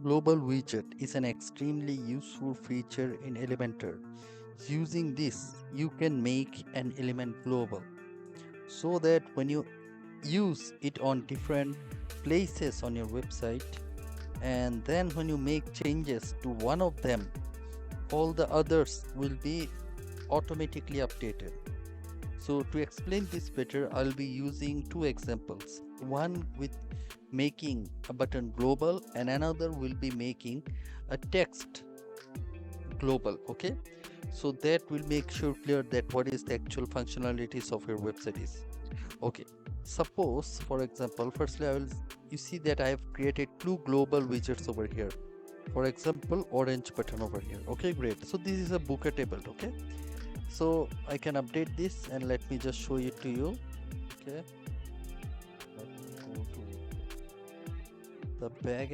Global widget is an extremely useful feature in Elementor. Using this, you can make an element global so that when you use it on different places on your website, and then when you make changes to one of them, all the others will be automatically updated. So to explain this better, I'll be using two examples. One with making a button global and another will be making a text global. Okay, so that will make sure clear that what is the actual functionalities of your website is. Okay, suppose for example, firstly I will, you see that I have created two global widgets over here. For example, orange button over here. Okay, great. So this is a booker table. Okay, so I can update this and let me just show it to you. Okay, let me go to the back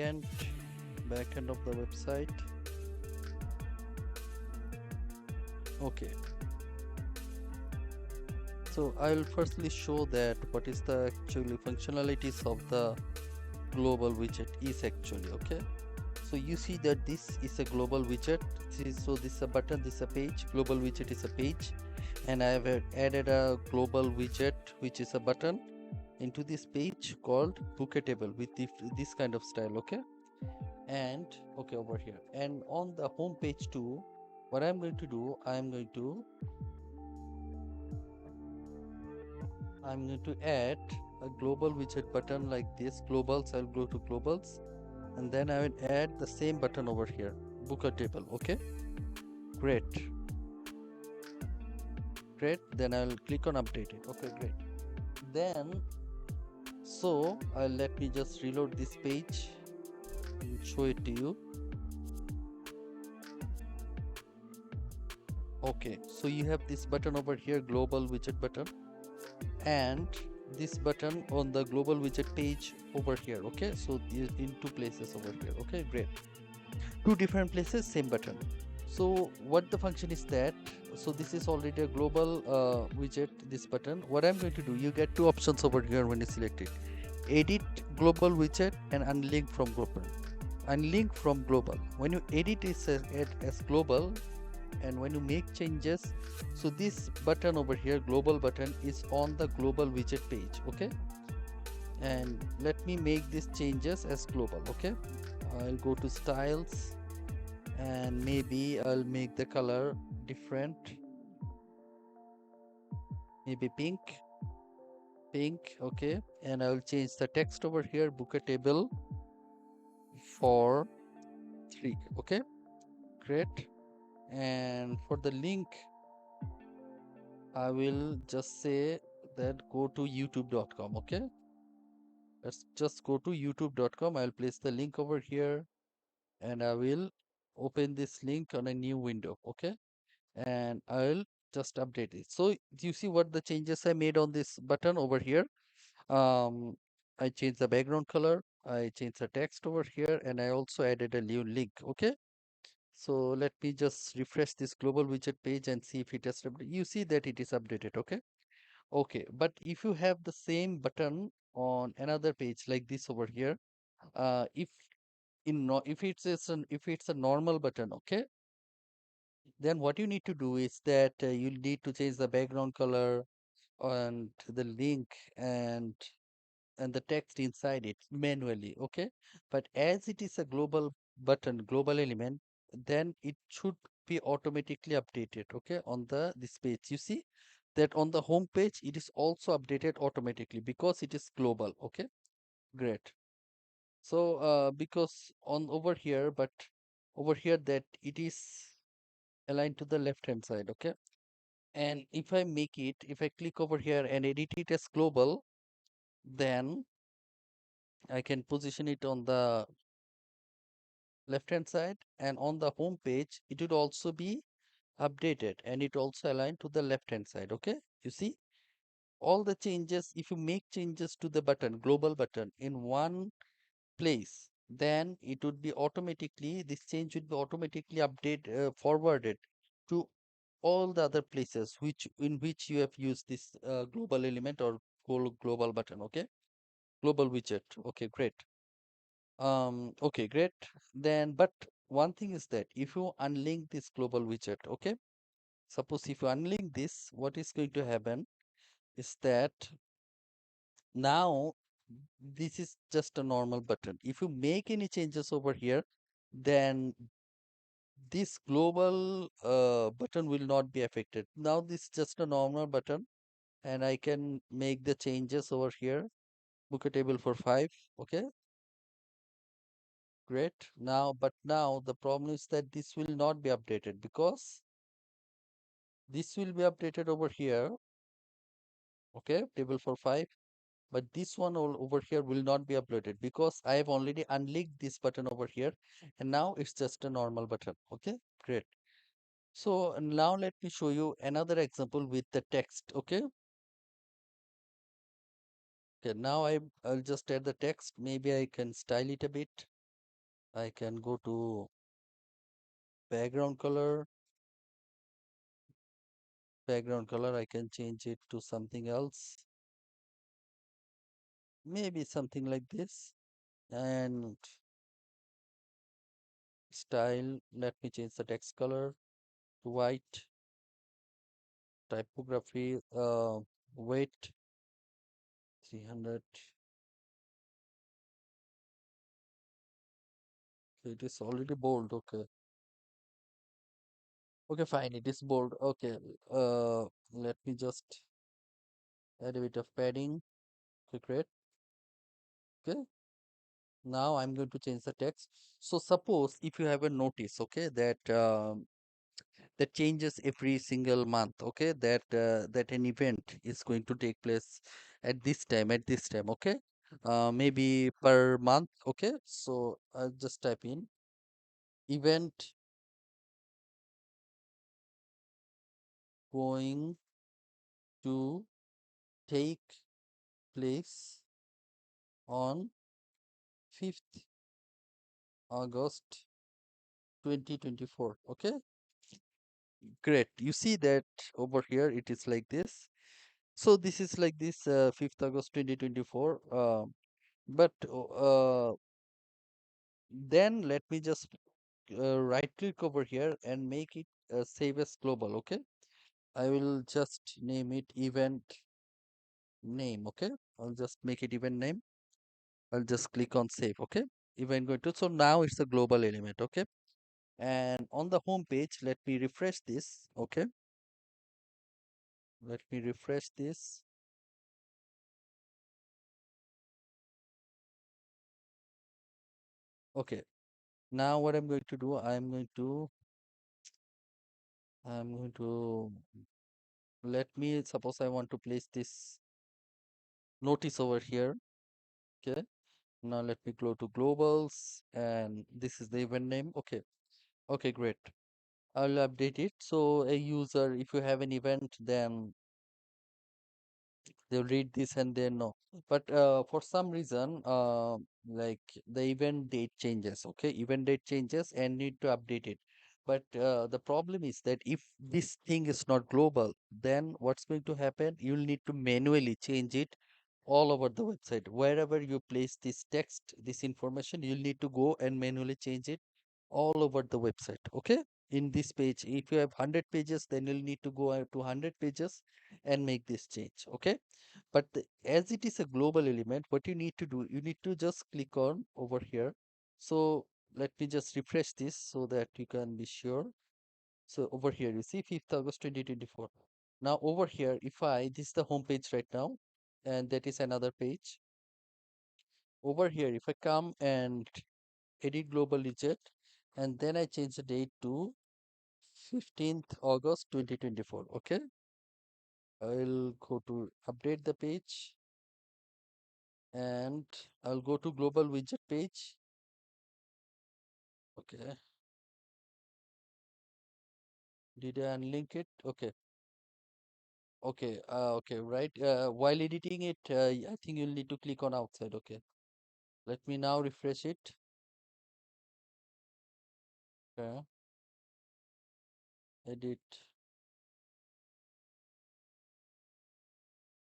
end of the website. Okay, so I will firstly show that what is the actually functionalities of the global widget is actually. Okay, so you see that this is a global widget. So this is a button, this is a page. Global widget is a page, and I have added a global widget which is a button into this page called bouquet table with this kind of style. Okay, and okay, over here and on the home page too, what I'm going to do, I'm going to add a global widget button like this. Globals, I'll go to globals, and then I will add the same button over here, booker table. Okay, great. Then I'll click on update it. Okay, great. Then let me just reload this page and show it to you. Okay, so you have this button over here, global widget button, and this button on the global widget page over here. Okay, so in two places over here. Okay, great. Two different places, same button. So what the function is that, so this is already a global widget, this button. What I'm going to do, you get two options over here when you select it: edit global widget and unlink from global. Unlink from global, when you edit it as global, and when you make changes, so this button over here, global button, is on the global widget page. Okay, and let me make these changes as global. Okay, I'll go to styles and maybe I'll make the color different, maybe pink. Okay, and I'll change the text over here, booker table for 3. Okay, great. And for the link, I will just say that go to youtube.com. Okay, let's just go to youtube.com. I'll place the link over here and I will open this link on a new window. Okay, and I'll just update it. So you see what the changes I made on this button over here. um I changed the background color, I changed the text over here, and I also added a new link. Okay, so let me just refresh this global widget page and see if it has updated. You see that it is updated. Okay, okay, but if you have the same button on another page like this over here, if if it's a normal button, okay, then what you need to do is that you need to change the background color and the link and the text inside it manually. Okay, but as it is a global button, global element, then it should be automatically updated. Okay, on the this page you see that on the home page it is also updated automatically because it is global. Okay, great. So because on over here, but over here that it is aligned to the left hand side. Okay, and if I make it, if I click over here and edit it as global, then I can position it on the left hand side, and on the home page it would also be updated and it also aligned to the left hand side. Okay, you see all the changes. If you make changes to the button, global button, in one place, then it would be automatically, this change would be automatically forwarded to all the other places in which you have used this global element or global button. Okay, global widget. Okay, great. Okay, great. Then, but one thing is that if you unlink this global widget, okay, suppose if you unlink this, what is going to happen is that now this is just a normal button. If you make any changes over here, then this global button will not be affected. Now this is just a normal button, and I can make the changes over here. Book a table for 5. Okay, great. Now, but now the problem is that this will not be updated because this will be updated over here. Okay, table for 5. But this one over here will not be uploaded because I have already unlinked this button over here, and now it's just a normal button. Okay, great. So now let me show you another example with the text. Okay, okay. Now I'll just add the text. Maybe I can style it a bit. I can go to background color. Background color. I can change it to something else. Maybe something like this. And style. Let me change the text color to white. Typography. Weight 300. It is already bold. Okay. Okay, fine. It is bold. Okay. Let me just add a bit of padding. Okay, great. Okay. Now I'm going to change the text. So suppose if you have a notice, okay, that changes every single month, okay, that an event is going to take place at this time, okay, maybe per month, okay. So I'll just type in event going to take place on 5th August 2024. Okay, great. You see that over here it is like this. So this is like this 5th August 2024. But then let me just right click over here and make it save as global. Okay, I will just name it event name. Okay, I'll just make it event name. I'll just click on save. Okay, event going to, so now it's a global element. Okay, and on the home page, let me refresh this. Okay, let me refresh this. Okay, now what I'm going to do, I'm going to let me suppose I want to place this notice over here. Okay, now let me go to globals, and this is the event name. Okay, okay, great. I'll update it. So a user, if you have an event, then they'll read this and they know. But for some reason, like the event date changes. Okay, event date changes and need to update it. But the problem is that if this thing is not global, then what's going to happen? You'll need to manually change it all over the website. Wherever you place this text, this information, you'll need to go and manually change it all over the website. Okay, in this page, if you have 100 pages, then you'll need to go to 100 pages and make this change. Okay, but as it is a global element, what you need to do, you need to just click on over here. So let me just refresh this so that you can be sure. So over here you see 5th August 2024. Now over here, if I, this is the home page right now, and that is another page. Over here, if I come and edit global widget, and then I change the date to 15th August 2024. Okay, I'll go to update the page, and I'll go to global widget page. Okay, did I unlink it? Okay, okay, right. While editing it, I think you'll need to click on outside. Okay, let me now refresh it. Okay, edit.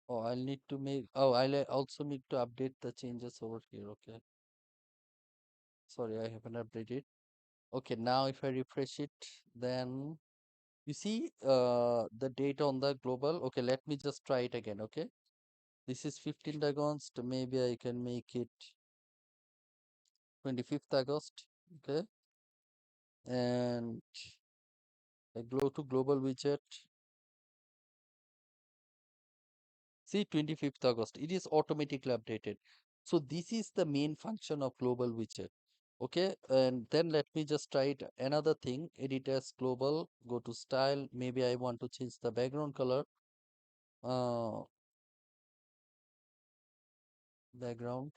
Oh, I'll need to make, oh, I'll also need to update the changes over here. Okay, Sorry, I haven't updated. Okay, now if I refresh it, then you see the date on the global. Okay, let me just try it again. Okay, this is 15th August. Maybe I can make it 25th August. Okay, and I go to global widget. See 25th August. It is automatically updated. So this is the main function of global widget. Okay, and then let me just try it. Another thing, edit as global, go to style. Maybe I want to change the background color. Uh, background,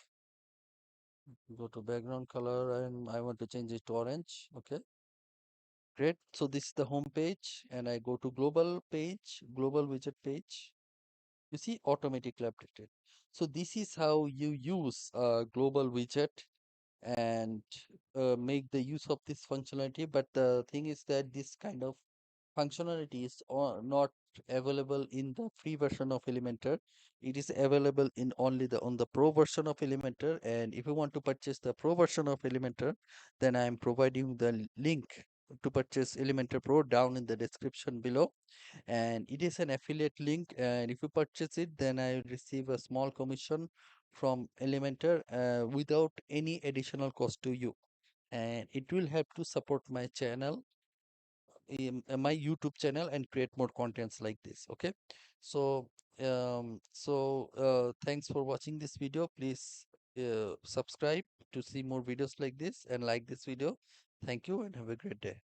go to background color and I want to change it to orange. Okay, great. So this is the home page and I go to global page, global widget page. You see automatically updated. So this is how you use a global widget and make the use of this functionality. But the thing is that this kind of functionality is not available in the free version of Elementor. It is available in only the on the pro version of Elementor. And if you want to purchase the pro version of Elementor, then I am providing the link to purchase Elementor Pro down in the description below, and it is an affiliate link, and if you purchase it then I will receive a small commission from Elementor without any additional cost to you, and it will help to support my channel, my YouTube channel, and create more contents like this. Okay, so thanks for watching this video. Please subscribe to see more videos like this and like this video. Thank you and have a great day.